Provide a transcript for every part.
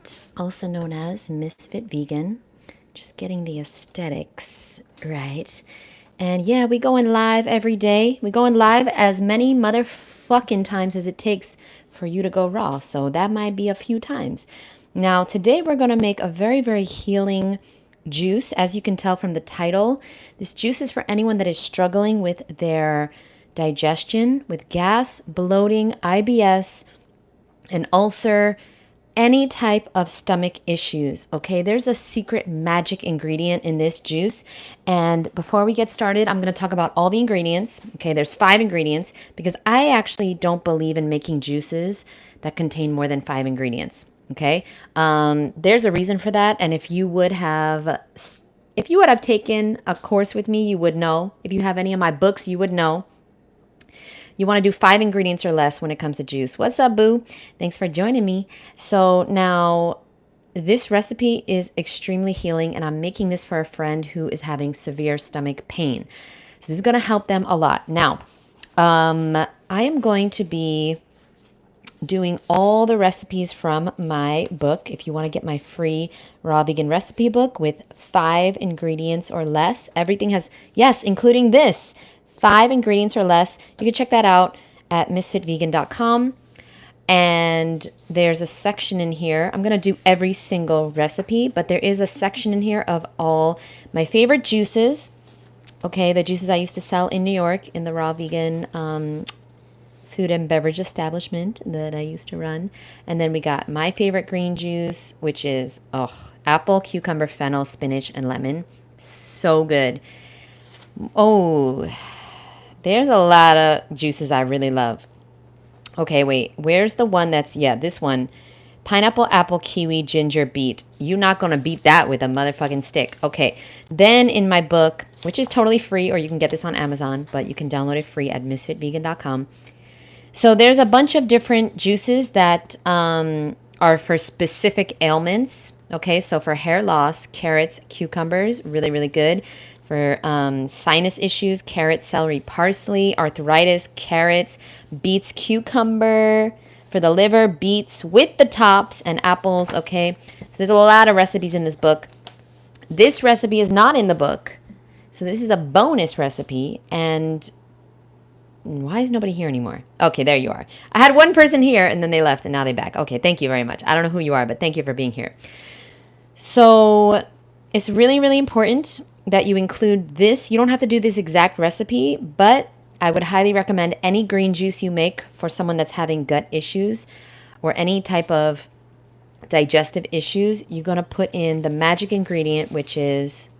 Jeannette, also known as Misfit Vegan. Just getting the aesthetics right. And yeah, we going live every day. We going live as many motherfucking times as it takes for you to go raw. So that might be a few times. Now, today we're going to make a very, very healing juice. As you can tell from the title, this juice is for anyone that is struggling with their digestion, with gas, bloating, IBS, an ulcer, any type of stomach issues. Okay, there's a secret magic ingredient in this juice. And before we get started, I'm going to talk about all the ingredients. Okay, there's 5 ingredients because I actually don't believe in making juices that contain more than 5 ingredients. Okay, there's a reason for that. And if you would have taken a course with me, you would know. If you have any of my books, you would know. You want to do 5 ingredients or less when it comes to juice. What's up, boo? Thanks for joining me. So now this recipe is extremely healing, and I'm making this for a friend who is having severe stomach pain. So this is going to help them a lot. Now, I am going to be doing all the recipes from my book. If you want to get my free raw vegan recipe book with 5 ingredients or less, everything has, yes, including this, 5 ingredients or less. You can check that out at Ms.FitVegan.com. And there's a section in here. I'm going to do every single recipe, but there is a section in here of all my favorite juices. Okay, the juices I used to sell in New York in the raw vegan food and beverage establishment that I used to run. And then we got my favorite green juice, which is apple, cucumber, fennel, spinach, and lemon. So good. Oh, there's a lot of juices I really love. Okay, wait. Where's the one that's, this one. Pineapple, apple, kiwi, ginger, beet. You're not going to beat that with a motherfucking stick. Okay. Then in my book, which is totally free, or you can get this on Amazon, but you can download it free at misfitvegan.com. So there's a bunch of different juices that are for specific ailments. Okay, so for hair loss, carrots, cucumbers, really, really good. For sinus issues, carrot, celery, parsley. Arthritis, carrots, beets, cucumber. For the liver, beets with the tops and apples, okay? So there's a lot of recipes in this book. This recipe is not in the book. So this is a bonus recipe. And why is nobody here anymore? Okay, there you are. I had one person here and then they left and now they're back. Okay, thank you very much. I don't know who you are, but thank you for being here. So it's really, really important that you include this. You don't have to do this exact recipe, but I would highly recommend any green juice you make for someone that's having gut issues or any type of digestive issues. You're going to put in the magic ingredient, which is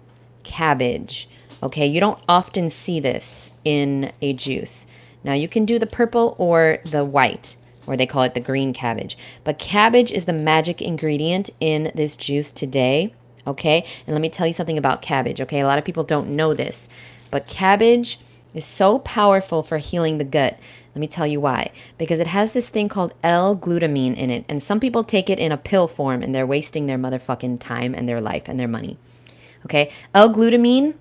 cabbage. Okay, you don't often see this in a juice. Now you can do the purple or the white, or they call it the green cabbage. But cabbage is the magic ingredient in this juice today. Okay, and let me tell you something about cabbage. Okay, a lot of people don't know this, but cabbage is so powerful for healing the gut. Let me tell you why. Because it has this thing called L-glutamine in it, and some people take it in a pill form, and they're wasting their motherfucking time and their life and their money. Okay, L-glutamine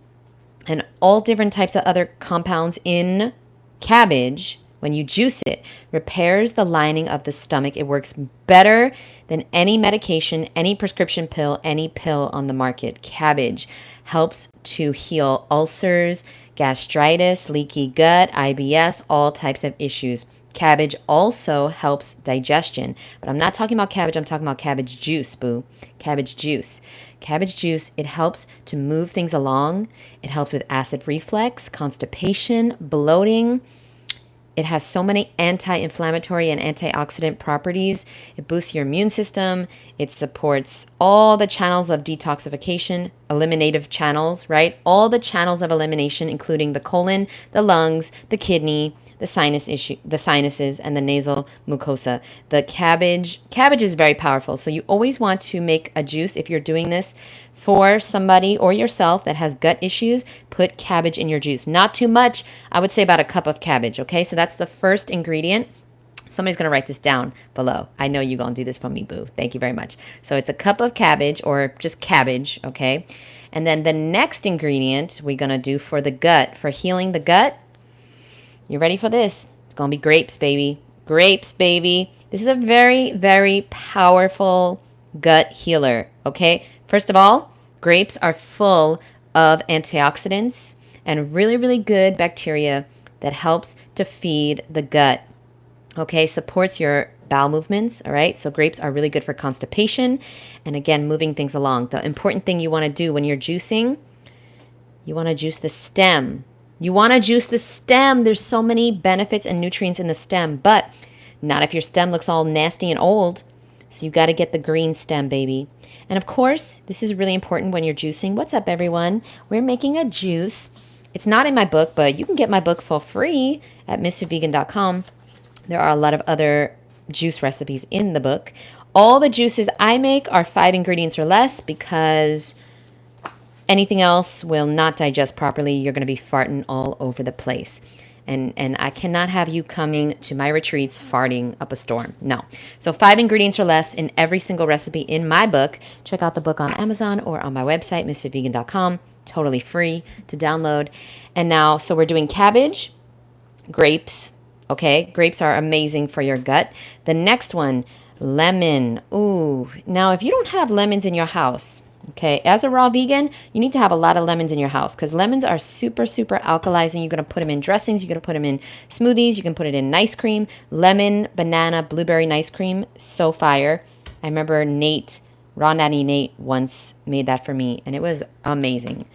and all different types of other compounds in cabbage, when you juice it, repairs the lining of the stomach. It works better than any medication, any prescription pill, any pill on the market. Cabbage helps to heal ulcers, gastritis, leaky gut, IBS, all types of issues. Cabbage also helps digestion. But I'm not talking about cabbage. I'm talking about cabbage juice, boo. Cabbage juice. Cabbage juice, it helps to move things along. It helps with acid reflux, constipation, bloating. It has so many anti-inflammatory and antioxidant properties. It boosts your immune system. It supports all the channels of detoxification, eliminative channels, right? All the channels of elimination, including the colon, the lungs, the kidney, the sinuses, and the nasal mucosa. The cabbage is very powerful. So you always want to make a juice if you're doing this for somebody or yourself that has gut issues. Put cabbage in your juice. Not too much. I would say about a cup of cabbage. Okay, so that's the first ingredient. Somebody's going to write this down below. I know you're going to do this for me, boo. Thank you very much. So it's a cup of cabbage or just cabbage, okay? And then the next ingredient we're going to do for the gut, for healing the gut. You ready for this? It's going to be grapes, baby. Grapes, baby. This is a very, very powerful gut healer, okay? First of all, grapes are full of antioxidants and really, really good bacteria that helps to feed the gut, okay? Supports your bowel movements, all right? So grapes are really good for constipation and, again, moving things along. The important thing you want to do when you're juicing, you want to juice the stem. You want to juice the stem. There's so many benefits and nutrients in the stem, but not if your stem looks all nasty and old. So you got to get the green stem, baby. And of course, this is really important when you're juicing. What's up, everyone? We're making a juice. It's not in my book, but you can get my book for free at Ms.FitVegan.com. There are a lot of other juice recipes in the book. All the juices I make are 5 ingredients or less because anything else will not digest properly. You're going to be farting all over the place. And I cannot have you coming to my retreats farting up a storm. No. So 5 ingredients or less in every single recipe in my book. Check out the book on Amazon or on my website, Ms.FitVegan.com. Totally free to download. And now, so we're doing cabbage, grapes. Okay, grapes are amazing for your gut. The next one, lemon. Ooh, now if you don't have lemons in your house, okay, as a raw vegan, you need to have a lot of lemons in your house because lemons are super, super alkalizing. You're going to put them in dressings. You're going to put them in smoothies. You can put it in ice cream. Lemon, banana, blueberry ice cream. So fire. I remember Nate, Raw Natty Nate, once made that for me, and it was amazing.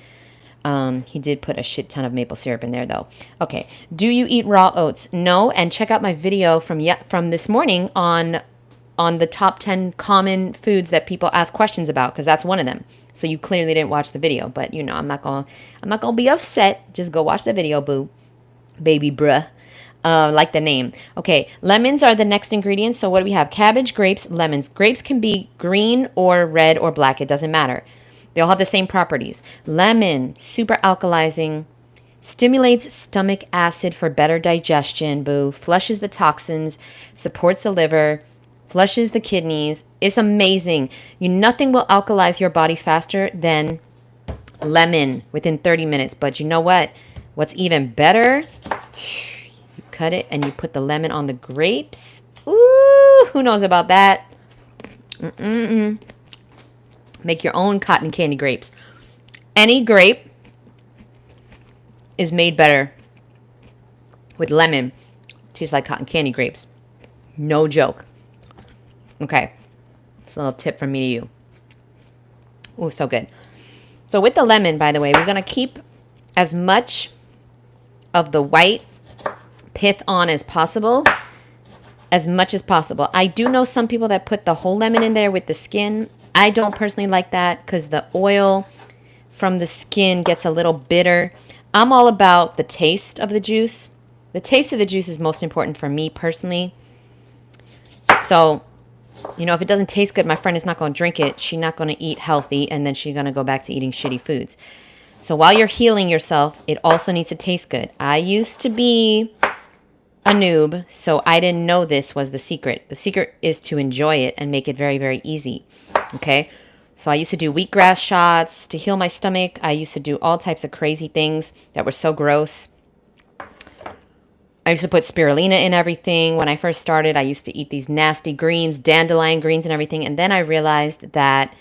He did put a shit ton of maple syrup in there, though. Okay. Do you eat raw oats? No. And check out my video from this morning on the top 10 common foods that people ask questions about, because that's one of them. So you clearly didn't watch the video, but you know, I'm not gonna be upset. Just go watch the video, boo. Baby bruh. Like the name. Okay, lemons are the next ingredient. So what do we have? Cabbage, grapes, lemons. Grapes can be green or red or black. It doesn't matter. They all have the same properties. Lemon, super alkalizing, stimulates stomach acid for better digestion, boo. Flushes the toxins, supports the liver, flushes the kidneys. It's amazing. Nothing will alkalize your body faster than lemon within 30 minutes. But you know what? What's even better? You cut it and you put the lemon on the grapes. Ooh, who knows about that? Make your own cotton candy grapes. Any grape is made better with lemon. Tastes like cotton candy grapes. No joke. Okay. It's a little tip from me to you. Oh, so good. So with the lemon, by the way, we're going to keep as much of the white pith on as possible. As much as possible. I do know some people that put the whole lemon in there with the skin. I don't personally like that because the oil from the skin gets a little bitter. I'm all about the taste of the juice. The taste of the juice is most important for me personally. So, you know, if it doesn't taste good, my friend is not going to drink it. She's not going to eat healthy, and then she's going to go back to eating shitty foods. So while you're healing yourself, it also needs to taste good. I used to be a noob, so I didn't know this was the secret. The secret is to enjoy it and make it very, very easy. Okay? So I used to do wheatgrass shots to heal my stomach. I used to do all types of crazy things that were so gross. I used to put spirulina in everything. When I first started, I used to eat these nasty greens, dandelion greens and everything. And then I realized that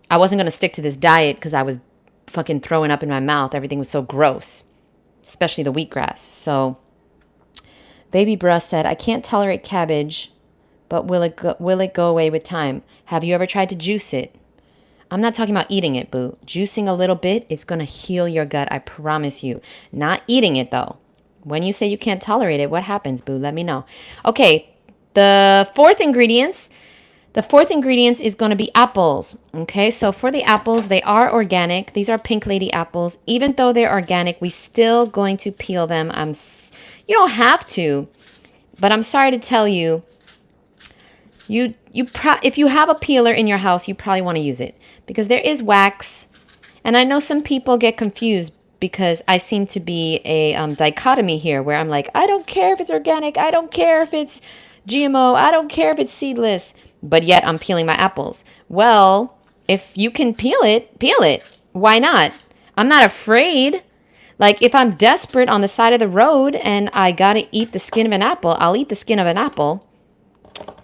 I wasn't going to stick to this diet because I was fucking throwing up in my mouth. Everything was so gross, especially the wheatgrass. So Baby Bruh said, I can't tolerate cabbage, but will it go away with time? Have you ever tried to juice it? I'm not talking about eating it, boo. Juicing a little bit is going to heal your gut, I promise you. Not eating it, though. When you say you can't tolerate it, what happens, boo? Let me know. Okay, the fourth ingredients is going to be apples. Okay, so for the apples, they are organic. These are Pink Lady apples. Even though they're organic, we still going to peel them. You don't have to, but I'm sorry to tell you, if you have a peeler in your house, you probably want to use it because there is wax. And I know some people get confused because I seem to be a dichotomy here where I'm like, I don't care if it's organic. I don't care if it's GMO. I don't care if it's seedless. But yet I'm peeling my apples. Well, if you can peel it. Why not? I'm not afraid. Like if I'm desperate on the side of the road and I got to eat the skin of an apple, I'll eat the skin of an apple.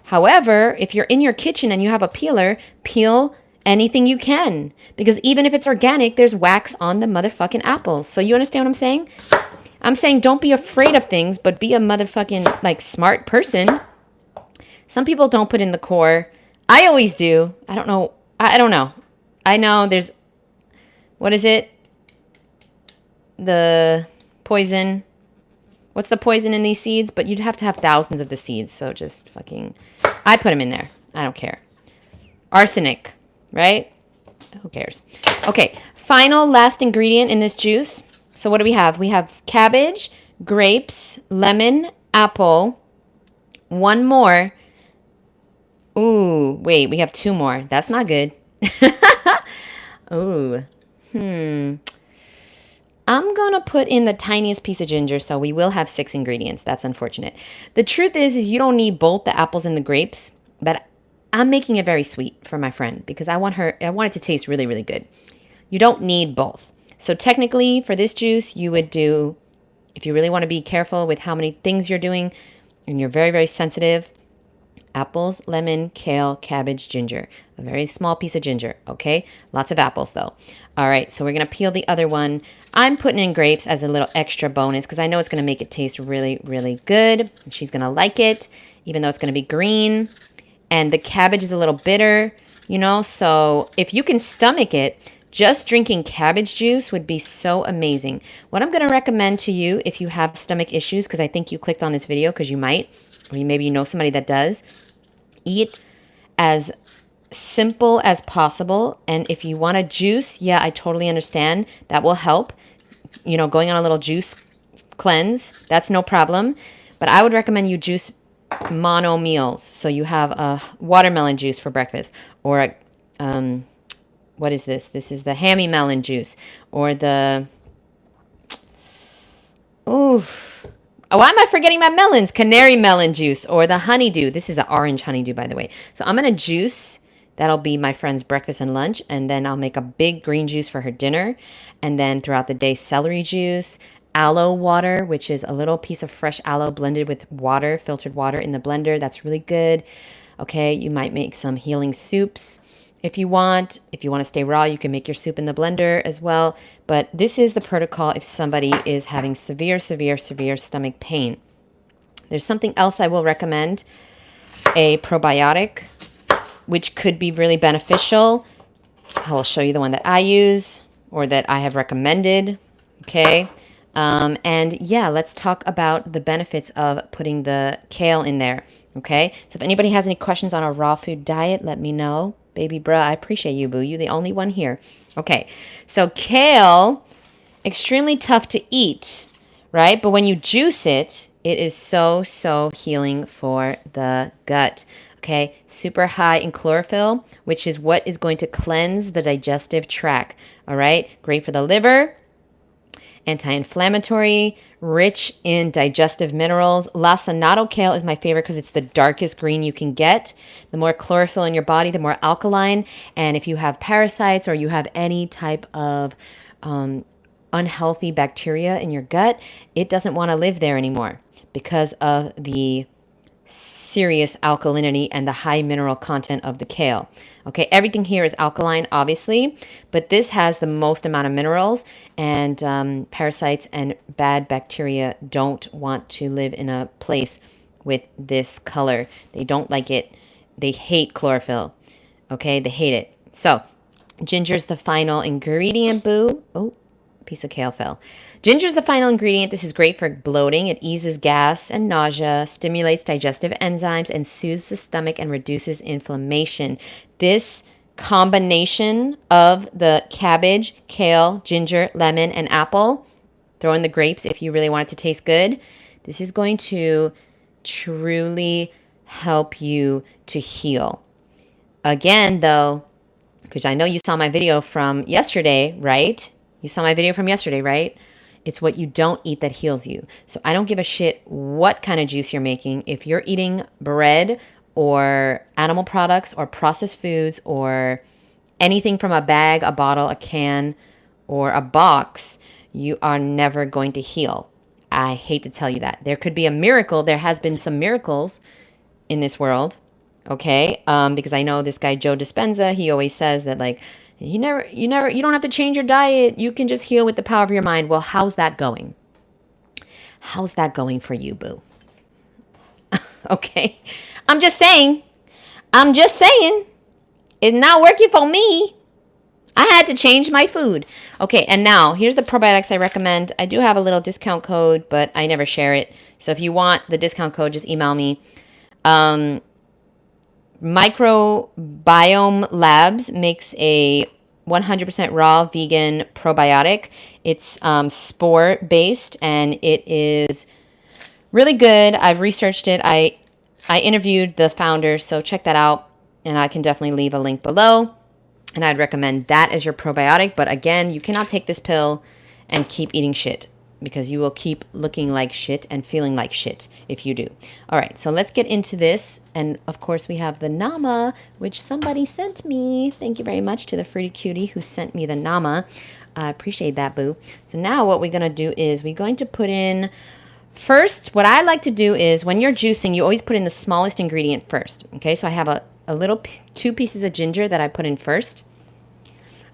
However, if you're in your kitchen and you have a peeler, peel anything you can. Because even if it's organic, there's wax on the motherfucking apples. So you understand what I'm saying? I'm saying don't be afraid of things, but be a motherfucking, like, smart person. Some people don't put in the core. I always do. I don't know. I don't know. I know there's, what is it? The poison. What's the poison in these seeds? But you'd have to have thousands of the seeds. So just fucking, I put them in there. I don't care. Arsenic, right? Who cares? Okay, final last ingredient in this juice. So what do we have? We have cabbage, grapes, lemon, apple, one more. Ooh, wait, we have two more. That's not good. Ooh, I'm going to put in the tiniest piece of ginger, so we will have 6 ingredients. That's unfortunate. The truth is you don't need both the apples and the grapes, but I'm making it very sweet for my friend because I want it to taste really, really good. You don't need both. So technically for this juice, you would do, if you really want to be careful with how many things you're doing and you're very, very sensitive, apples, lemon, kale, cabbage, ginger. A very small piece of ginger, okay? Lots of apples though. All right, so we're going to peel the other one. I'm putting in grapes as a little extra bonus because I know it's going to make it taste really, really good. She's going to like it, even though it's going to be green. And the cabbage is a little bitter, you know? So if you can stomach it, just drinking cabbage juice would be so amazing. What I'm going to recommend to you if you have stomach issues, because I think you clicked on this video because you might, or maybe you know somebody that does, eat as simple as possible. And if you want a juice, yeah, I totally understand. That will help. You know, going on a little juice cleanse, that's no problem. But I would recommend you juice mono meals. So you have a watermelon juice for breakfast, or a, what is this? This is the hammy melon juice, or the, oof. Why am I forgetting my melons? Canary melon juice, or the honeydew. This is an orange honeydew, by the way. So I'm going to juice. That'll be my friend's breakfast and lunch. And then I'll make a big green juice for her dinner. And then throughout the day, celery juice, aloe water, which is a little piece of fresh aloe blended with water, filtered water in the blender. That's really good. Okay, you might make some healing soups if you want. If you want to stay raw, you can make your soup in the blender as well. But this is the protocol if somebody is having severe, severe, severe stomach pain. There's something else I will recommend, a probiotic, which could be really beneficial. I will show you the one that I use or that I have recommended. Okay. And yeah, let's talk about the benefits of putting the kale in there. Okay. So if anybody has any questions on a raw food diet, let me know. Baby bruh, I appreciate you, boo. You're the only one here. Okay. So kale, extremely tough to eat, right? But when you juice it, it is so, so healing for the gut. Okay, super high in chlorophyll, which is what is going to cleanse the digestive tract. All right, great for the liver, anti-inflammatory, rich in digestive minerals. Lacinato kale is my favorite because it's the darkest green you can get. The more chlorophyll in your body, the more alkaline. And if you have parasites or you have any type of unhealthy bacteria in your gut, it doesn't want to live there anymore because of the serious alkalinity and the high mineral content of the kale. Okay, everything here is alkaline, obviously, but this has the most amount of minerals, and parasites and bad bacteria don't want to live in a place with this color. They don't like it. They hate chlorophyll. Okay, they hate it. So, ginger's the final ingredient, boo. Oh, piece of kale fell. Ginger's the final ingredient. This is great for bloating. It eases gas and nausea, stimulates digestive enzymes, and soothes the stomach and reduces inflammation. This combination of the cabbage, kale, ginger, lemon, and apple, throw in the grapes if you really want it to taste good. This is going to truly help you to heal. Again, though, because I know you saw my video from yesterday, right? You saw my video from yesterday, right? It's what you don't eat that heals you. So I don't give a shit what kind of juice you're making. If you're eating bread or animal products or processed foods or anything from a bag, a bottle, a can, or a box, you are never going to heal. I hate to tell you that. There could be a miracle. There has been some miracles in this world, Okay, because I know this guy Joe Dispenza, he always says that like you don't have to change your diet. You can just heal with the power of your mind. Well, how's that going? How's that going for you, boo? Okay, I'm just saying. I'm just saying. It's not working for me. I had to change my food. Okay, and now here's the probiotics I recommend. I do have a little discount code, but I never share it. So if you want the discount code, just email me. Microbiome Labs makes a 100% raw vegan probiotic. It's spore based and it is really good. I've researched it. I interviewed the founder, so check that out. And I can definitely leave a link below. And I'd recommend that as your probiotic. But again, you cannot take this pill and keep eating shit because you will keep looking like shit and feeling like shit if you do. All right, so let's get into this. And of course, we have the Nama, which somebody sent me. Thank you very much to the Fruity Cutie who sent me the Nama. I appreciate that, boo. So now what we're going to do is we're going to put in... First, what I like to do is when you're juicing, you always put in the smallest ingredient first. Okay, so I have a little 2 pieces of ginger that I put in first.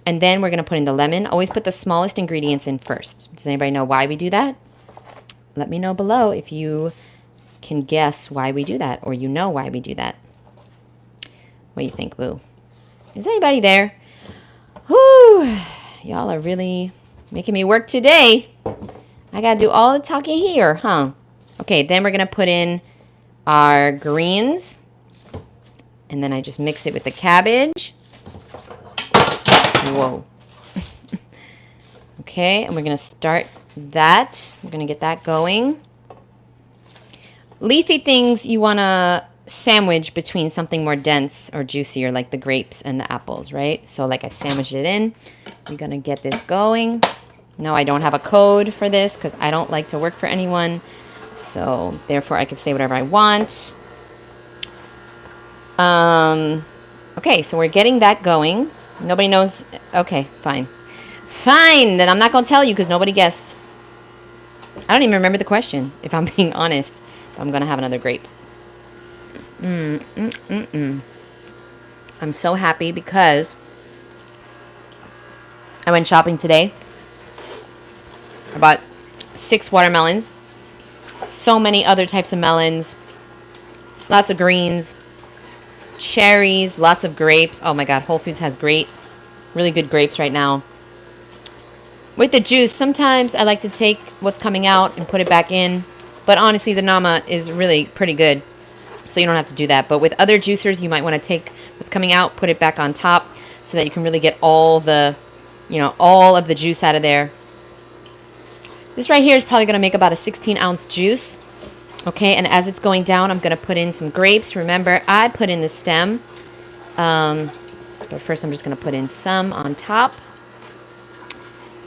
And then we're going to put in the lemon. Always put the smallest ingredients in first. Does anybody know why we do that? Let me know below if you can guess why we do that or you know why we do that. What do you think, boo? Is anybody there? Whew, y'all are really making me work today. I got to do all the talking here, huh? Okay, then we're going to put in our greens. And then I just mix it with the cabbage. Whoa. Okay, and we're going to start that. We're going to get that going. Leafy things you want to sandwich between something more dense or juicier like the grapes and the apples, right? So like I sandwiched it in. We're going to get this going. No, I don't have a code for this because I don't like to work for anyone. So therefore I can say whatever I want. Okay, so we're getting that going. Nobody knows. Okay, fine. Fine, then I'm not going to tell you because nobody guessed. I don't even remember the question, if I'm being honest. I'm going to have another grape. I'm so happy because I went shopping today. I bought 6 watermelons. So many other types of melons. Lots of greens. Cherries. Lots of grapes. Oh my God, Whole Foods has really good grapes right now. With the juice, sometimes I like to take what's coming out and put it back in. But honestly, the Nama is really pretty good. So you don't have to do that. But with other juicers, you might want to take what's coming out, put it back on top so that you can really get all of the juice out of there. This right here is probably going to make about a 16-ounce juice. Okay, and as it's going down, I'm going to put in some grapes. Remember, I put in the stem. But first, I'm just going to put in some on top.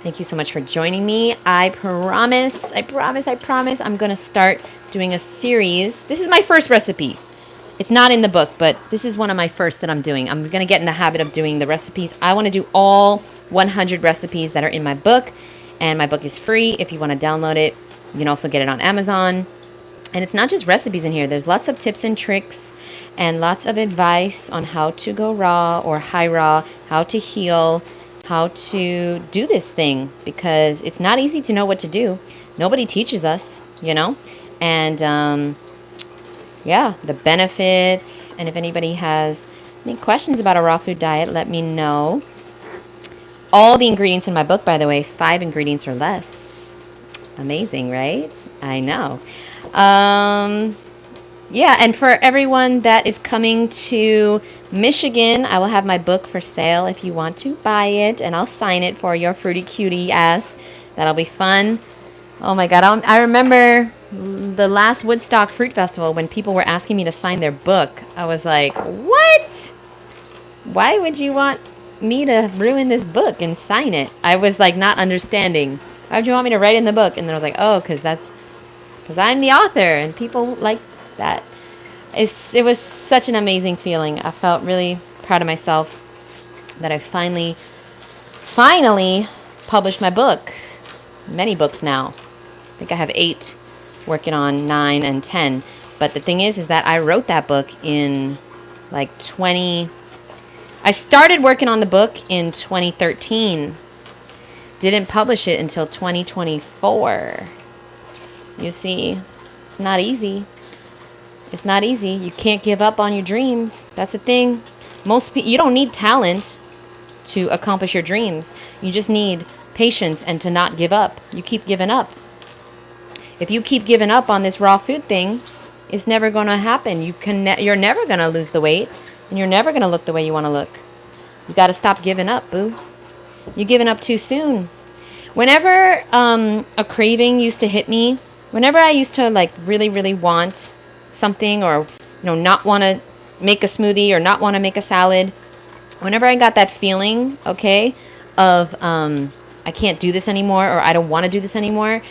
Thank you so much for joining me. I promise, I'm going to start doing a series. This is my first recipe. It's not in the book, but this is one of my first that I'm doing. I'm going to get in the habit of doing the recipes. I want to do all 100 recipes that are in my book. And my book is free. If you want to download it, you can also get it on Amazon. And it's not just recipes in here. There's lots of tips and tricks and lots of advice on how to go raw or high raw, how to heal, how to do this thing. Because it's not easy to know what to do. Nobody teaches us, And, yeah, the benefits. And if anybody has any questions about a raw food diet, let me know. All the ingredients in my book, by the way, 5 ingredients or less. Amazing, right? I know. Yeah, and for everyone that is coming to Michigan, I will have my book for sale if you want to buy it, and I'll sign it for your fruity cutie ass. That'll be fun. Oh my God, I remember the last Woodstock Fruit Festival when people were asking me to sign their book. I was like, what? Why would you want me to ruin this book and sign it? I was like not understanding. Why would you want me to write in the book? And then I was like, oh, because I'm the author and people like that. It was such an amazing feeling. I felt really proud of myself that I finally published my book. Many books now. I think I have 8, working on 9 and 10. But the thing is that I wrote that book in like 20. I started working on the book in 2013. Didn't publish it until 2024. You see, it's not easy. It's not easy. You can't give up on your dreams. That's the thing. Most people, you don't need talent to accomplish your dreams. You just need patience and to not give up. You keep giving up. If you keep giving up on this raw food thing, it's never going to happen. You're never going to lose the weight, and you're never going to look the way you want to look. You got to stop giving up, boo. You're giving up too soon. Whenever a craving used to hit me, whenever I used to like really, really want something, or not want to make a smoothie or not want to make a salad, whenever I got that feeling, okay, of I can't do this anymore, or I don't want to do this anymore,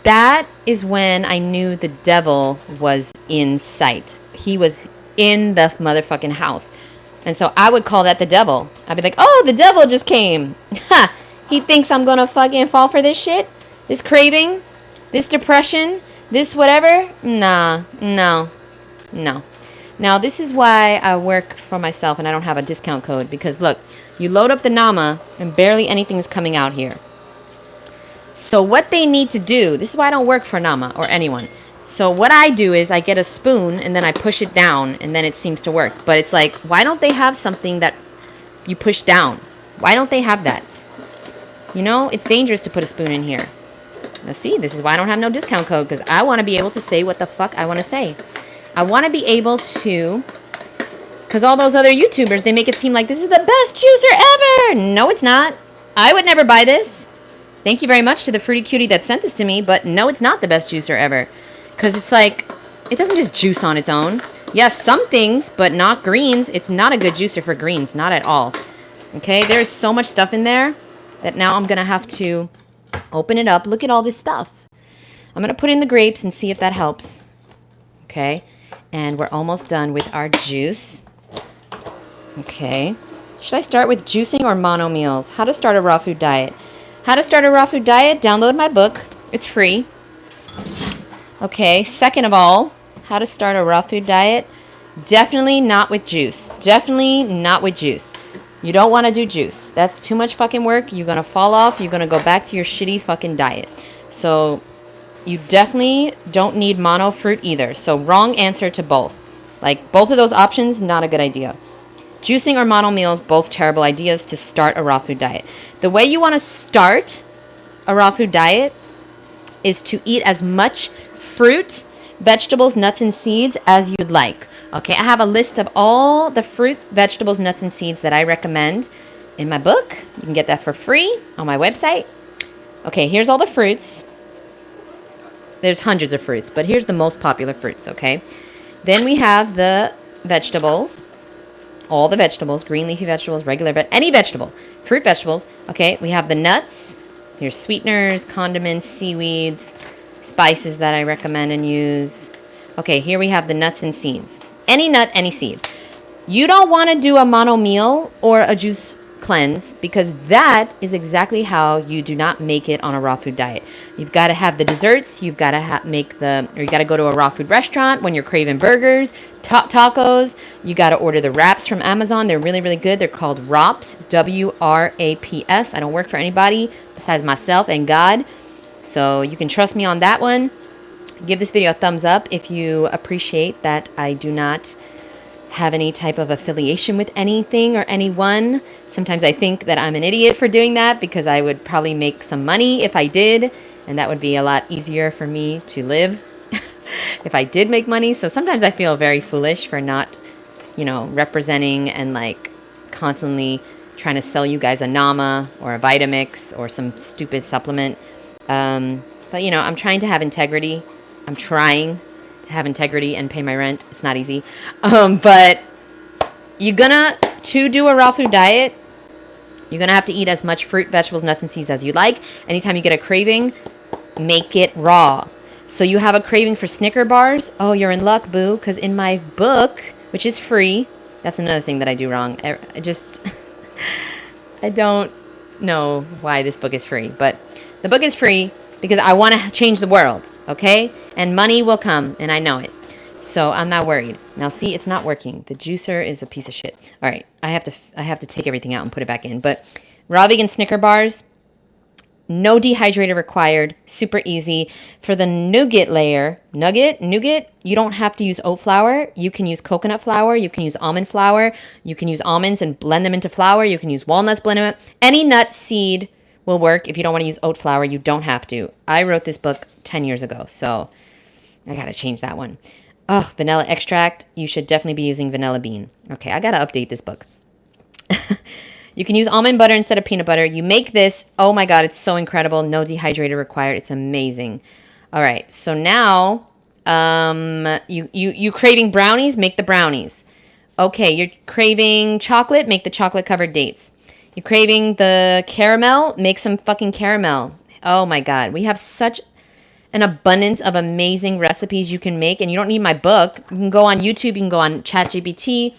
that is when I knew the devil was in sight. He was in the motherfucking house. And so I would call that the devil. I'd be like, oh, the devil just came. Ha! He thinks I'm gonna fucking fall for this shit? This craving? This depression? This whatever? Nah, no. Now, this is why I work for myself and I don't have a discount code. Because look, you load up the Nama and barely anything's coming out here. So what they need to do, this is why I don't work for Nama or anyone. So what I do is I get a spoon and then I push it down and then it seems to work. But it's like, why don't they have something that you push down? Why don't they have that? It's dangerous to put a spoon in here. Now see, this is why I don't have no discount code, because I want to be able to say what the fuck I want to say. I want to be able to, because all those other YouTubers, they make it seem like this is the best juicer ever. No, it's not. I would never buy this. Thank you very much to the fruity cutie that sent this to me, but no, it's not the best juicer ever. Because it's like, it doesn't just juice on its own. Yes, some things, but not greens. It's not a good juicer for greens, not at all. Okay, there's so much stuff in there that now I'm going to have to open it up. Look at all this stuff. I'm going to put in the grapes and see if that helps. Okay, and we're almost done with our juice. Okay, should I start with juicing or mono meals? How to start a raw food diet. How to start a raw food diet? Download my book. It's free. Okay, second of all, how to start a raw food diet? Definitely not with juice. Definitely not with juice. You don't want to do juice. That's too much fucking work. You're going to fall off. You're going to go back to your shitty fucking diet. So you definitely don't need mono fruit either. So wrong answer to both. Like both of those options, not a good idea. Juicing or mono meals, both terrible ideas to start a raw food diet. The way you want to start a raw food diet is to eat as much fruit, vegetables, nuts, and seeds as you'd like. Okay, I have a list of all the fruit, vegetables, nuts, and seeds that I recommend in my book. You can get that for free on my website. Okay, here's all the fruits. There's hundreds of fruits, but here's the most popular fruits, okay? Then we have the vegetables. All the vegetables, green leafy vegetables, regular, any vegetable, fruit vegetables. Okay, we have the nuts. Here's sweeteners, condiments, seaweeds, spices that I recommend and use. Okay, here we have the nuts and seeds. Any nut, any seed. You don't want to do a mono meal or a juice cleanse, because that is exactly how you do not make it on a raw food diet. You've got to have the desserts. You've got to you got to go to a raw food restaurant when you're craving burgers, tacos. You got to order the wraps from Amazon. They're really, really good. They're called wraps, WRAPS. I don't work for anybody besides myself and God, so you can trust me on that one. Give this video a thumbs up if you appreciate that I do not have any type of affiliation with anything or anyone. Sometimes I think that I'm an idiot for doing that, because I would probably make some money if I did, and that would be a lot easier for me to live if I did make money. So sometimes I feel very foolish for not, representing and like constantly trying to sell you guys a Nama or a Vitamix or some stupid supplement. But I'm trying to have integrity. I'm trying to have integrity and pay my rent. It's not easy. But to do a raw food diet, you're going to have to eat as much fruit, vegetables, nuts, and seeds as you like. Anytime you get a craving, make it raw. So you have a craving for Snicker bars? Oh, you're in luck, boo. Because in my book, which is free, that's another thing that I do wrong. I don't know why this book is free. But the book is free because I want to change the world, okay? And money will come, and I know it. So I'm not worried. Now see, it's not working. The juicer is a piece of shit. All right, I have to take everything out and put it back in. But raw vegan Snicker bars, no dehydrator required. Super easy. For the nougat layer, nougat, you don't have to use oat flour. You can use coconut flour. You can use almond flour. You can use almonds and blend them into flour. You can use walnuts, blend them up. Any nut seed will work. If you don't want to use oat flour, you don't have to. I wrote this book 10 years ago, so I got to change that one. Oh, vanilla extract. You should definitely be using vanilla bean. Okay, I got to update this book. You can use almond butter instead of peanut butter. You make this. Oh my God, it's so incredible. No dehydrator required. It's amazing. All right, so now you craving brownies? Make the brownies. Okay, you're craving chocolate? Make the chocolate covered dates. You're craving the caramel? Make some fucking caramel. Oh my God, we have such an abundance of amazing recipes you can make, and you don't need my book. You can go on YouTube. You can go on ChatGPT.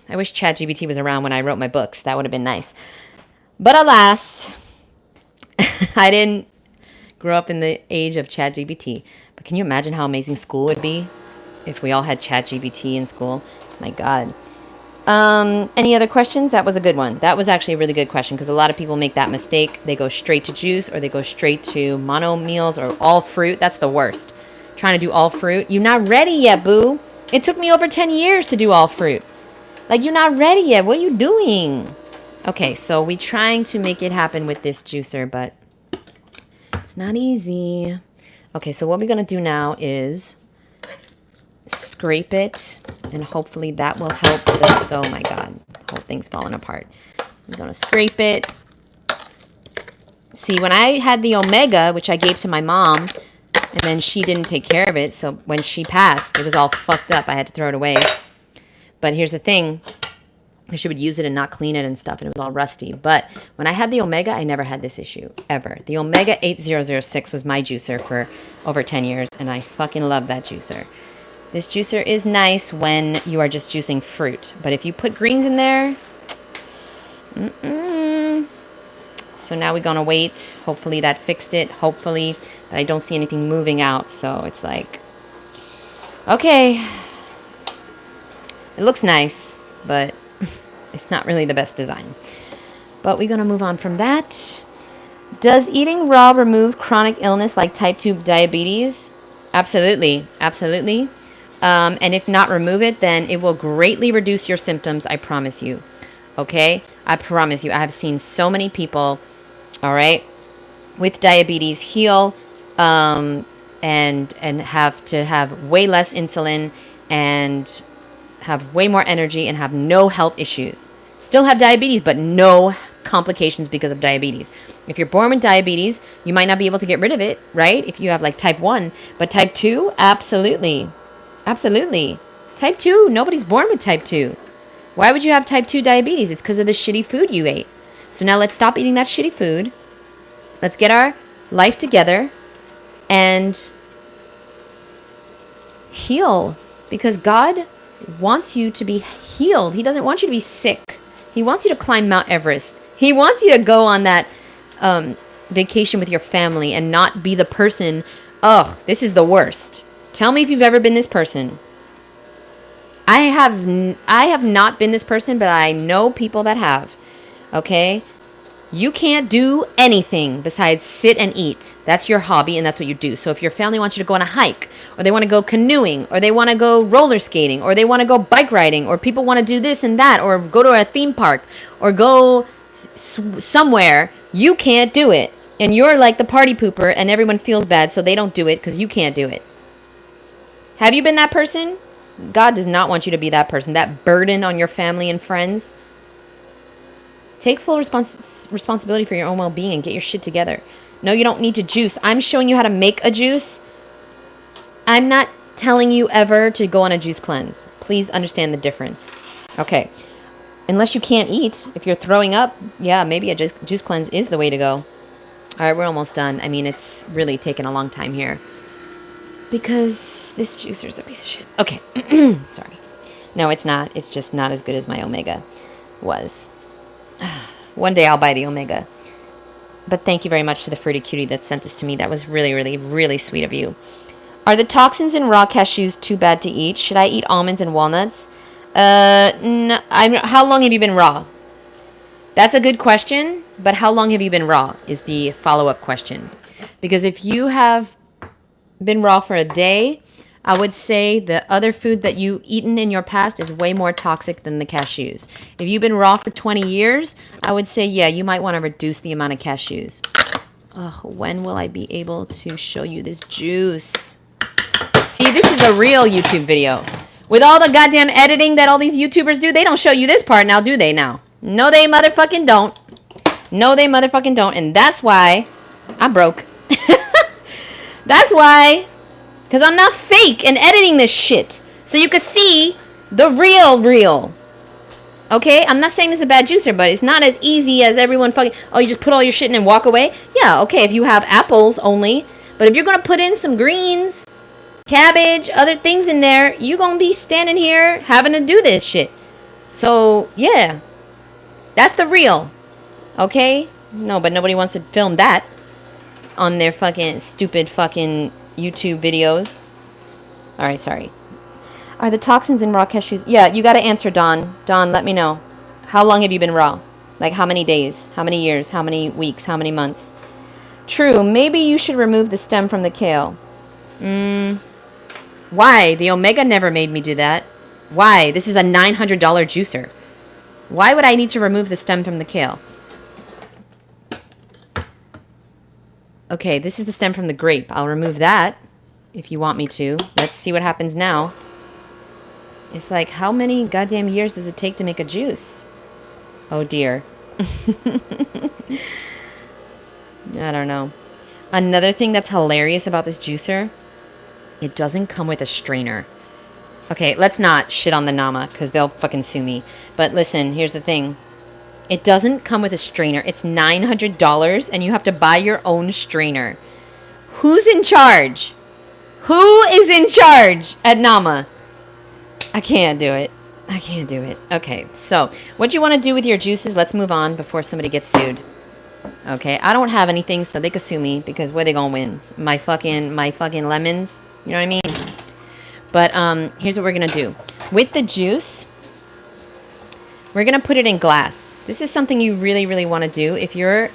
I wish ChatGPT was around when I wrote my books. That would have been nice. But alas, I didn't grow up in the age of ChatGPT. But can you imagine how amazing school would be if we all had ChatGPT in school? My God. Any other questions? That was a good one. That was actually a really good question because a lot of people make that mistake. They go straight to juice or they go straight to mono meals or all fruit. That's the worst. Trying to do all fruit. You're not ready yet, boo. It took me over 10 years to do all fruit. Like, you're not ready yet. What are you doing? Okay, so we're trying to make it happen with this juicer, but it's not easy. Okay, so what we're going to do now is scrape it, and hopefully that will help this. Oh, my God. The whole thing's falling apart. I'm going to scrape it. See, when I had the omega, which I gave to my mom, and then she didn't take care of it, so when she passed, it was all fucked up. I had to throw it away. But here's the thing. She would use it and not clean it and stuff, and it was all rusty. But when I had the Omega, I never had this issue, ever. The Omega 8006 was my juicer for over 10 years, and I fucking love that juicer. This juicer is nice when you are just juicing fruit. But if you put greens in there, So now we're going to wait. Hopefully that fixed it. Hopefully. But I don't see anything moving out, so it's like, okay. It looks nice, but it's not really the best design. But we're going to move on from that. Does eating raw remove chronic illness like type 2 diabetes? Absolutely. Absolutely. And if not remove it, then it will greatly reduce your symptoms, I promise you. Okay? I promise you. I have seen so many people, all right, with diabetes heal and have to have way less insulin and have way more energy and have no health issues. Still have diabetes, but no complications because of diabetes. If you're born with diabetes, you might not be able to get rid of it, right? If you have like type 1, but type 2, absolutely. Absolutely. Type 2, nobody's born with type 2. Why would you have type 2 diabetes? It's because of the shitty food you ate. So now let's stop eating that shitty food. Let's get our life together and heal, because God wants you to be healed. He doesn't want you to be sick. He wants you to climb Mount Everest. He wants you to go on that vacation with your family and not be the person, ugh, this is the worst. Tell me if you've ever been this person. I have not been this person, but I know people that have. Okay? You can't do anything besides sit and eat. That's your hobby, and that's what you do. So if your family wants you to go on a hike, or they want to go canoeing, or they want to go roller skating, or they want to go bike riding, or people want to do this and that, or go to a theme park, or go somewhere, you can't do it. And you're like the party pooper, and everyone feels bad, so they don't do it because you can't do it. Have you been that person? God does not want you to be that person, that burden on your family and friends. Take full responsibility for your own well-being and get your shit together. No, you don't need to juice. I'm showing you how to make a juice. I'm not telling you ever to go on a juice cleanse. Please understand the difference. Okay. Unless you can't eat, if you're throwing up, yeah, maybe a juice cleanse is the way to go. All right, we're almost done. I mean, it's really taken a long time here, because this juicer's a piece of shit. Okay. Sorry. No, it's not. It's just not as good as my Omega was. One day I'll buy the Omega. But thank you very much to the Fruity Cutie that sent this to me. That was really, really, really sweet of you. Are the toxins in raw cashews too bad to eat? Should I eat almonds and walnuts? No, how long have you been raw? That's a good question, but how long have you been raw is the follow-up question. Because if you have been raw for a day, I would say the other food that you've eaten in your past is way more toxic than the cashews. If you've been raw for 20 years, I would say, yeah, you might want to reduce the amount of cashews. Oh, when will I be able to show you this juice? See, this is a real YouTube video. With all the goddamn editing that all these YouTubers do, they don't show you this part now, do they now? No, they motherfucking don't. No, they motherfucking don't. And that's why I'm broke. That's why. Because I'm not fake and editing this shit. So you can see the real. Okay? I'm not saying this is a bad juicer, but it's not as easy as everyone fucking... Oh, you just put all your shit in and walk away? Yeah, okay, if you have apples only. But if you're going to put in some greens, cabbage, other things in there, you're going to be standing here having to do this shit. So, yeah. That's the real. Okay? No, but nobody wants to film that on their fucking stupid fucking YouTube videos. Alright, sorry. Are the toxins in raw cashews? Yeah, you gotta answer, Dawn. Dawn, let me know. How long have you been raw? Like, how many days? How many years? How many weeks? How many months? True, maybe you should remove the stem from the kale. Why? The Omega never made me do that. Why? This is a $900 juicer. Why would I need to remove the stem from the kale? Okay, this is the stem from the grape. I'll remove that if you want me to. Let's see what happens now. It's like, how many goddamn years does it take to make a juice? Oh, dear. I don't know. Another thing that's hilarious about this juicer, it doesn't come with a strainer. Okay, let's not shit on the Nama because they'll fucking sue me. But listen, here's the thing. It doesn't come with a strainer. It's $900 and you have to buy your own strainer. Who's in charge? Who is in charge at Nama? I can't do it. I can't do it. Okay, so what you want to do with your juices, let's move on before somebody gets sued. Okay, I don't have anything, so they could sue me because where they gonna win? My fucking lemons? You know what I mean? But here's what we're gonna do. With the juice, we're gonna put it in glass. This is something you really want to do if you're...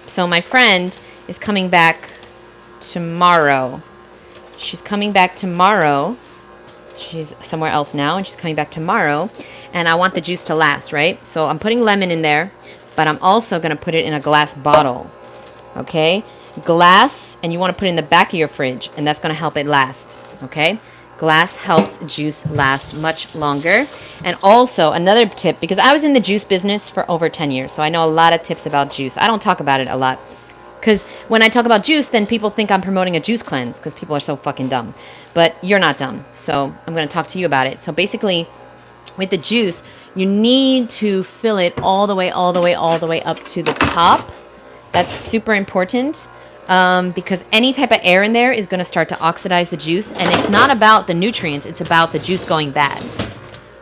So my friend is coming back tomorrow. She's coming back tomorrow. She's somewhere else now, and she's coming back tomorrow. And I want the juice to last, right? So I'm putting lemon in there, but I'm also going to put it in a glass bottle. Okay? Glass, and you want to put it in the back of your fridge, and that's going to help it last. Okay? Glass helps juice last much longer. And also, another tip, because I was in the juice business for over 10 years, so I know a lot of tips about juice. I don't talk about it a lot. Because when I talk about juice, then people think I'm promoting a juice cleanse because people are so fucking dumb. But you're not dumb, so I'm going to talk to you about it. So basically, with the juice, you need to fill it all the way up to the top. That's super important because any type of air in there is going to start to oxidize the juice. And it's not about the nutrients. It's about the juice going bad.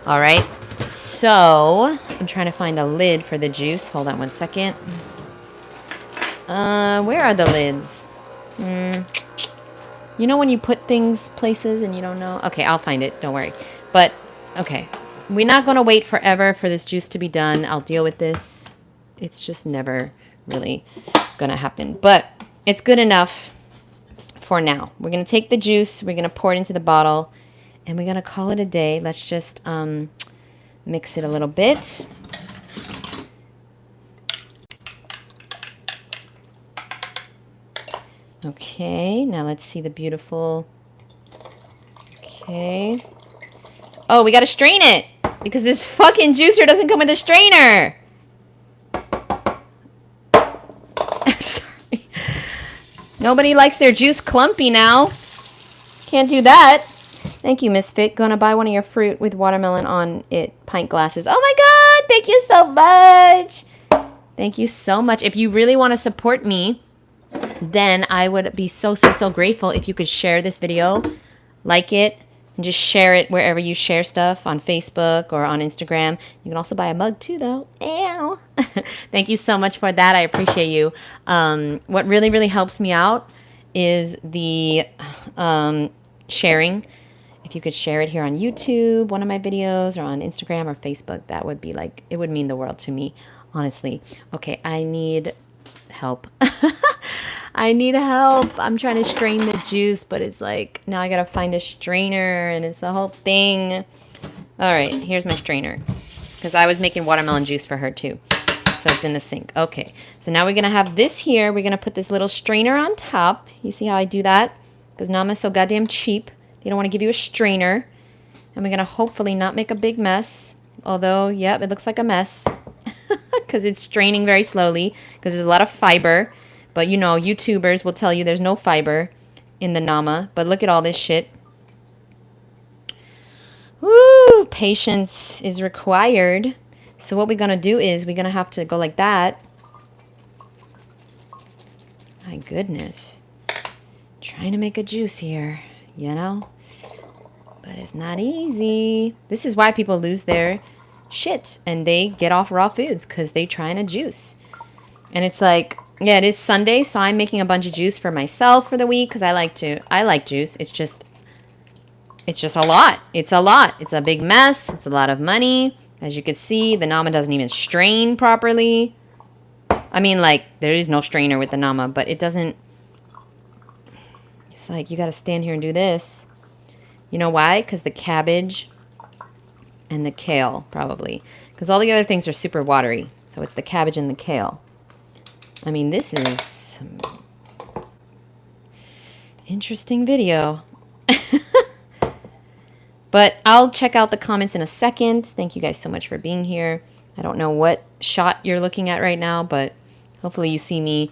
All right? So I'm trying to find a lid for the juice. Hold on one second. Where are the lids? You know when you put things places and you don't know? Okay, I'll find it. Don't worry. But, okay. We're not going to wait forever for this juice to be done. I'll deal with this. It's just never really going to happen. But it's good enough for now. We're going to take the juice. We're going to pour it into the bottle. And we're going to call it a day. Let's just mix it a little bit. Okay, now let's see the beautiful... Okay. Oh, we gotta strain it! Because this fucking juicer doesn't come with a strainer! Sorry. Nobody likes their juice clumpy now. Can't do that. Thank you, Misfit. Gonna buy one of your fruit with watermelon on it. Pint glasses. Oh my god! Thank you so much! Thank you so much. If you really want to support me, then I would be so grateful if you could share this video, like it, and just share it wherever you share stuff, on Facebook or on Instagram. You can also buy a mug too, though. Ow. Thank you so much for that. I appreciate you. What really helps me out is the sharing. If you could share it here on YouTube, one of my videos, or on Instagram or Facebook, that would be like, it would mean the world to me, honestly. Okay, I need help. I need help. I'm trying to strain the juice, but it's like, now I gotta find a strainer, and it's the whole thing. All right, here's my strainer, because I was making watermelon juice for her too. So it's in the sink. Okay, so now we're gonna have this here. We're gonna put this little strainer on top. You see how I do that? Because Nama's so goddamn cheap. They don't want to give you a strainer. And we're going to hopefully not make a big mess. Although, yep, it looks like a mess. Because it's straining very slowly. Because there's a lot of fiber. But, you know, YouTubers will tell you there's no fiber in the Nama. But look at all this shit. Woo! Patience is required. So what we're going to do is we're going to have to go like that. My goodness. Trying to make a juice here. You know, but it's not easy. This is why people lose their shit and they get off raw foods, because they try a juice. And it's like, yeah, it is Sunday, so I'm making a bunch of juice for myself for the week, because I like juice. It's just a lot. It's a lot. It's a big mess. It's a lot of money. As you can see, the Nama doesn't even strain properly. I mean, like, there is no strainer with the Nama, but it doesn't. It's like, you got to stand here and do this. You know why? Because the cabbage and the kale, probably. Because all the other things are super watery. So it's the cabbage and the kale. I mean, this is some interesting video. But I'll check out the comments in a second. Thank you guys so much for being here. I don't know what shot you're looking at right now, but hopefully you see me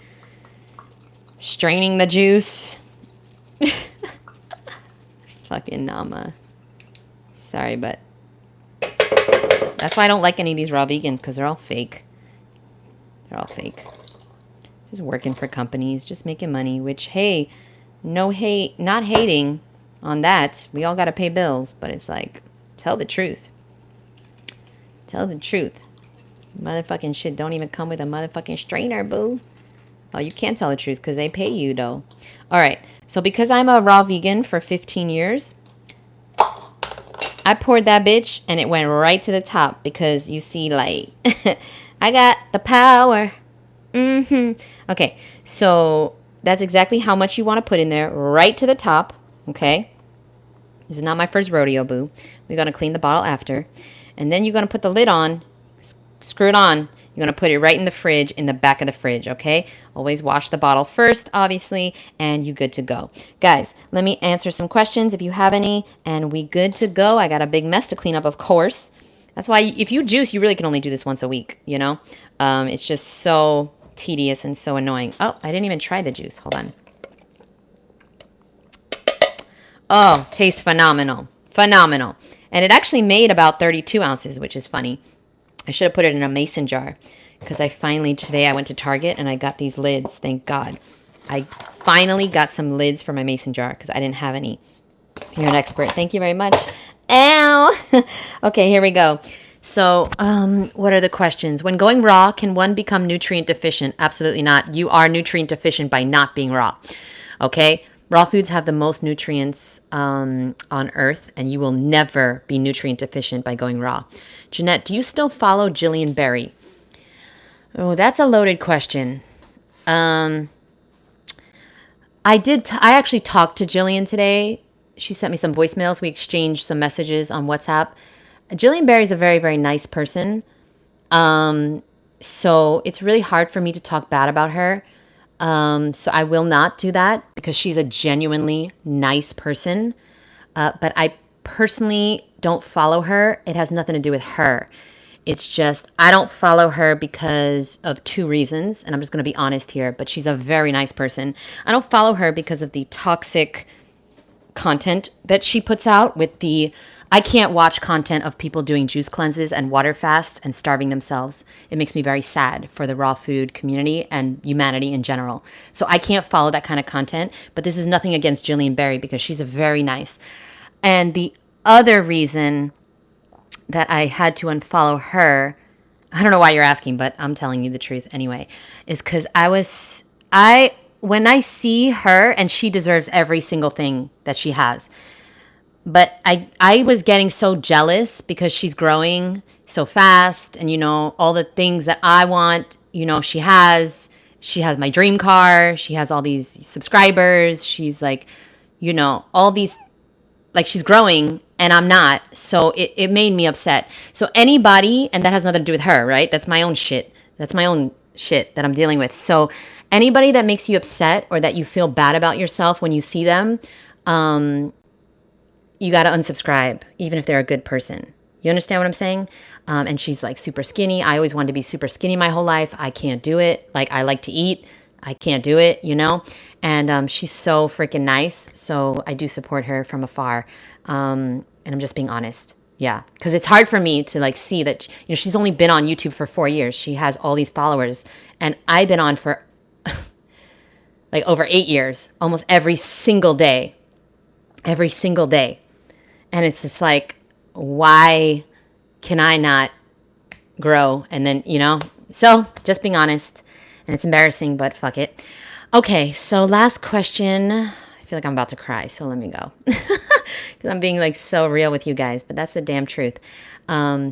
straining the juice. Fucking Nama. Sorry, but that's why I don't like any of these raw vegans, because they're all fake. They're all fake. Just working for companies, just making money, which, hey, no hate, not hating on that. We all got to pay bills, but it's like, tell the truth. Tell the truth. Motherfucking shit don't even come with a motherfucking strainer, boo. Oh, you can't tell the truth because they pay you, though. All right. So because I'm a raw vegan for 15 years, I poured that bitch and it went right to the top, because you see, like, I got the power. Okay. So that's exactly how much you want to put in there, right to the top. Okay. This is not my first rodeo, boo. We're going to clean the bottle after. And then you're going to put the lid on, screw it on. You're going to put it right in the fridge, in the back of the fridge, okay? Always wash the bottle first, obviously, and you good to go. Guys, let me answer some questions if you have any, and we good to go. I got a big mess to clean up, of course. That's why if you juice, you really can only do this once a week, you know? It's just so tedious and so annoying. Oh, I didn't even try the juice. Hold on. Oh, tastes phenomenal. Phenomenal. And it actually made about 32 ounces, which is funny. I should have put it in a mason jar, because I finally, today I went to Target and I got these lids. Thank God. I finally got some lids for my mason jar, because I didn't have any. You're an expert. Thank you very much. Ow! Okay, here we go. So, what are the questions? When going raw, can one become nutrient deficient? Absolutely not. You are nutrient deficient by not being raw. Okay? Raw foods have the most nutrients on earth, and you will never be nutrient deficient by going raw. Jeannette, do you still follow Jillian Berry? Oh, that's a loaded question. I actually talked to Jillian today. She sent me some voicemails. We exchanged some messages on WhatsApp. Jillian Berry is a very, very nice person. So it's really hard for me to talk bad about her. So I will not do that, because she's a genuinely nice person. But I personally don't follow her. It has nothing to do with her. It's just, I don't follow her because of two reasons. And I'm just going to be honest here, but she's a very nice person. I don't follow her because of the toxic content that she puts out with the, I can't watch content of people doing juice cleanses and water fasts and starving themselves. It makes me very sad for the raw food community and humanity in general. So I can't follow that kind of content, but this is nothing against Jillian Berry, because she's a very nice. And the other reason that I had to unfollow her, I don't know why you're asking, but I'm telling you the truth anyway, is because I when I see her, and she deserves every single thing that she has. But I was getting so jealous because she's growing so fast, and all the things that I want, she has my dream car, she has all these subscribers, she's like, all these, like, she's growing and I'm not. So it made me upset. So anybody, and that has nothing to do with her, right? That's my own shit. That's my own shit that I'm dealing with. So anybody that makes you upset or that you feel bad about yourself when you see them, you got to unsubscribe, even if they're a good person. You understand what I'm saying? And she's like super skinny. I always wanted to be super skinny my whole life. I can't do it. Like, I like to eat. I can't do it, And she's so freaking nice. So I do support her from afar. And I'm just being honest. Yeah. Because it's hard for me to like see that, she's only been on YouTube for 4 years. She has all these followers. And I've been on for like over 8 years, almost every single day. Every single day. And it's just like, why can I not grow? And then, so just being honest. And it's embarrassing, but fuck it. Okay, so last question. I feel like I'm about to cry, so let me go. Because I'm being like so real with you guys, but that's the damn truth.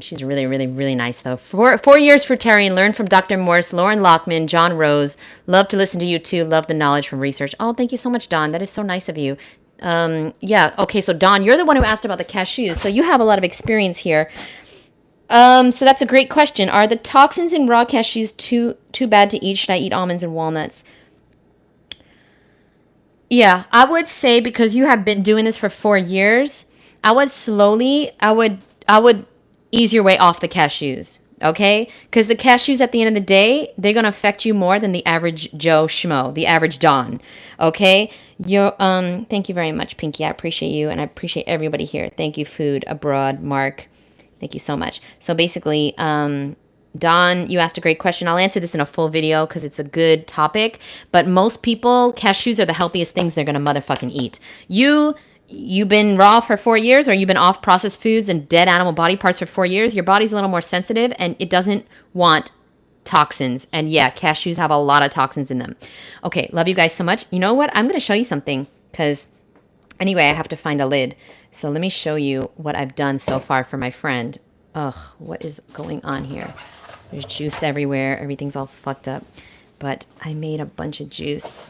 She's really, really, really nice, though. 4 years fruitarian, learn from Dr. Morse, Lauren Lockman, John Rose. Love to listen to you, too. Love the knowledge from research. Oh, thank you so much, Dawn. That is so nice of you. Yeah, okay, so Dawn, you're the one who asked about the cashews, so you have a lot of experience here. So that's a great question. Are the toxins in raw cashews too bad to eat? Should I eat almonds and walnuts? Yeah, I would say, because you have been doing this for 4 years, I would ease your way off the cashews. Okay? Because the cashews at the end of the day, they're going to affect you more than the average Joe Schmo, the average Don. Okay? Thank you very much, Pinky. I appreciate you, and I appreciate everybody here. Thank you, Food Abroad, Mark. Thank you so much. So basically, Don, you asked a great question. I'll answer this in a full video because it's a good topic. But most people, cashews are the healthiest things they're going to motherfucking eat. You've been raw for 4 years, or you've been off processed foods and dead animal body parts for 4 years. Your body's a little more sensitive, and it doesn't want toxins. And yeah, cashews have a lot of toxins in them. Okay, love you guys so much. You know what? I'm going to show you something because anyway, I have to find a lid. So let me show you what I've done so far for my friend. Ugh, what is going on here? There's juice everywhere. Everything's all fucked up. But I made a bunch of juice.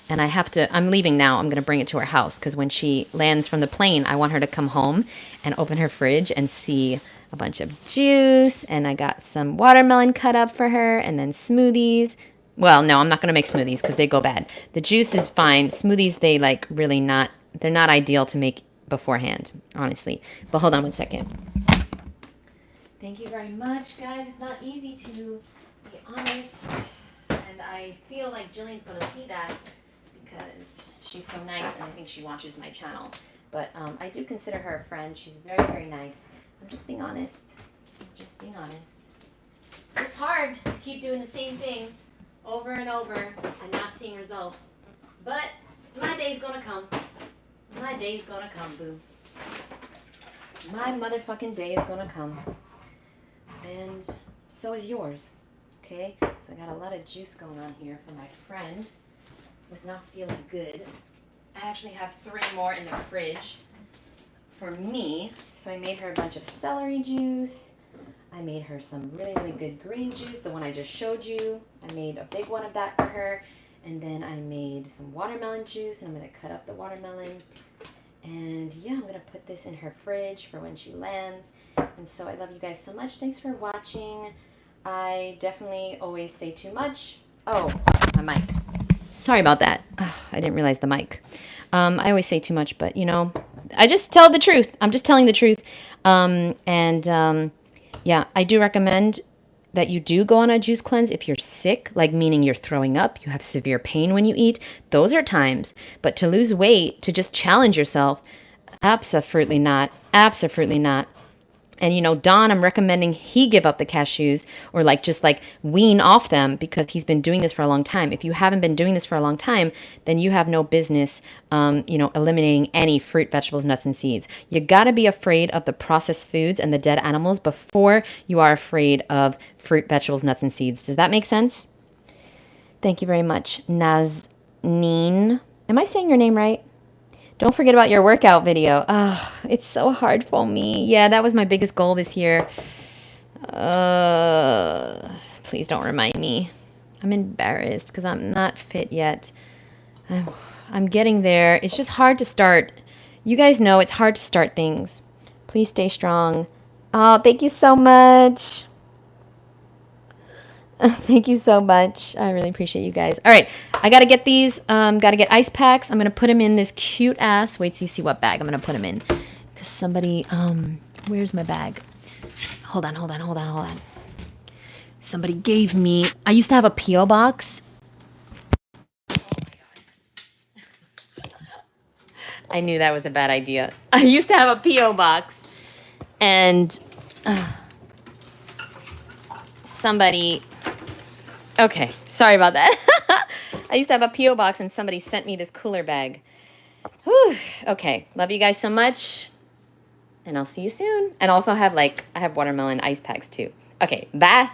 And I'm leaving now. I'm going to bring it to her house because when she lands from the plane, I want her to come home and open her fridge and see a bunch of juice. And I got some watermelon cut up for her, and then smoothies. Well, no, I'm not going to make smoothies because they go bad. The juice is fine. Smoothies, they're not ideal to make beforehand, honestly. But hold on one second. Thank you very much, guys. It's not easy to be honest. And I feel like Jillian's going to see that because she's so nice, and I think she watches my channel. But I do consider her a friend. She's very, very nice. I'm just being honest. It's hard to keep doing the same thing over and over and not seeing results. But my day's gonna come. My day's gonna come, boo. My motherfucking day is gonna come. And so is yours. Okay? So I got a lot of juice going on here for my friend who's not feeling good. I actually have 3 more in the fridge for me. So I made her a bunch of celery juice. I made her some really, really good green juice, the one I just showed you. I made a big one of that for her. And then I made some watermelon juice, and I'm going to cut up the watermelon. And yeah, I'm going to put this in her fridge for when she lands. And so I love you guys so much. Thanks for watching. I definitely always say too much. Oh, my mic. Sorry about that. Oh, I didn't realize the mic. I always say too much, but I just tell the truth. I'm just telling the truth. Yeah, I do recommend that you do go on a juice cleanse if you're sick, like meaning you're throwing up, you have severe pain when you eat. Those are times. But to lose weight, to just challenge yourself, absolutely not. Absolutely not. And Don, I'm recommending he give up the cashews or just wean off them because he's been doing this for a long time. If you haven't been doing this for a long time, then you have no business, eliminating any fruit, vegetables, nuts, and seeds. You got to be afraid of the processed foods and the dead animals before you are afraid of fruit, vegetables, nuts, and seeds. Does that make sense? Thank you very much, Nazneen. Am I saying your name right? Don't forget about your workout video. Oh, it's so hard for me. Yeah, that was my biggest goal this year. Please don't remind me. I'm embarrassed because I'm not fit yet. I'm getting there. It's just hard to start. You guys know it's hard to start things. Please stay strong. Oh, thank you so much. Thank you so much. I really appreciate you guys. All right, I got to get these. Got to get ice packs. I'm going to put them in this cute ass. Wait till you see what bag I'm going to put them in. Because somebody, where's my bag? Hold on. Somebody gave me, I used to have a P.O. box. I knew that was a bad idea. I used to have a P.O. box. And somebody, okay, sorry about that. I used to have a P.O. box and somebody sent me this cooler bag. Whew. Okay, love you guys so much. And I'll see you soon. And also I have watermelon ice packs too. Okay, bye.